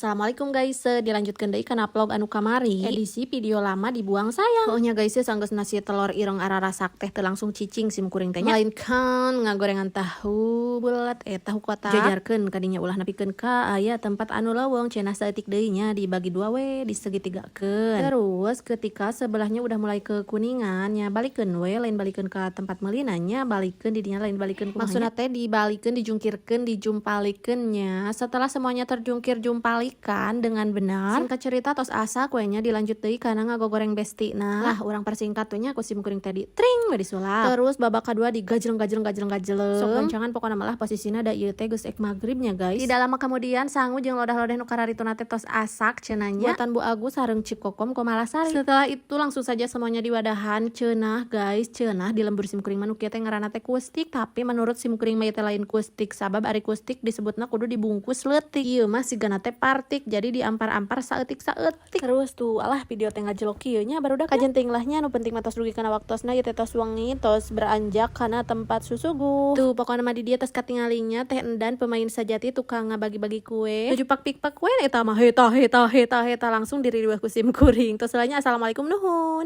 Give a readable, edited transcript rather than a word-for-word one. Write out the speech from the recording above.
Assalamualaikum guys, dilanjutkan deui kana vlog anu kamari. Edisi video lama dibuang sayang. Pokoknya guys, sanggeus nasi telur ireng ararasak teh teu langsung cicing sim kuring teh nya. Melainkan ngagorengan tahu bulat tahu kotak. Jajarkeun kadinya ulah nepikeun ka aya tempat anu leuweung cenah saeutik deui nya dibagi dua we disegitigakeun. Terus ketika sebelahnya udah mulai kekuningan nya balikeun we lain balikeun ka tempat meulina nya balikeun di dinya lain balikeun kumaha. Maksudna teh dibalikeun dijungkirkeun dijumpalikeun nya. Setelah semuanya terjungkir jumpalikan dengan benar, singkat cerita tos asa kuenya dilanjut deui kana ngagogoreng bestina. Lah urang persingkat we nya ku sim kuring tadi tring we disulap. Terus babak kadua digajleng sok gancangan pokona malah posisina da ieu teh geus ek magribnya guys. Tidak lama kemudian sangu jeung lodah-lodeh nu kararituna teh tos asak cenanya. Buatan Bu Agus sareng Cikokom Komalasari. Setelah itu langsung saja semuanya diwadahan cenah guys, cenah di lembur sim kuring mah nu kieu teh ngaranna teh kustik, tapi menurut sim kuring mah teh lain kustik sabab ari kustik disebutna kudu dibungkus leutik. Ieu mah sigana teh partik jadi diampar-ampar saeutik. Terus tuh alah video teh ngajelok kieu nya barudak kajenting lahnya nu penting mah tos dugi kana waktosna ieu teh tos wengi tos beranjak kana tempat susuguh. Tuh pokona mah di dieu tos katingalinya teh endan pemain sajati tukang ngabagi-bagi kue. Tujuh pak-pik kue eta mah heta langsung diriweuh ku sim kuring. Tos selanya assalamualaikum nuhun.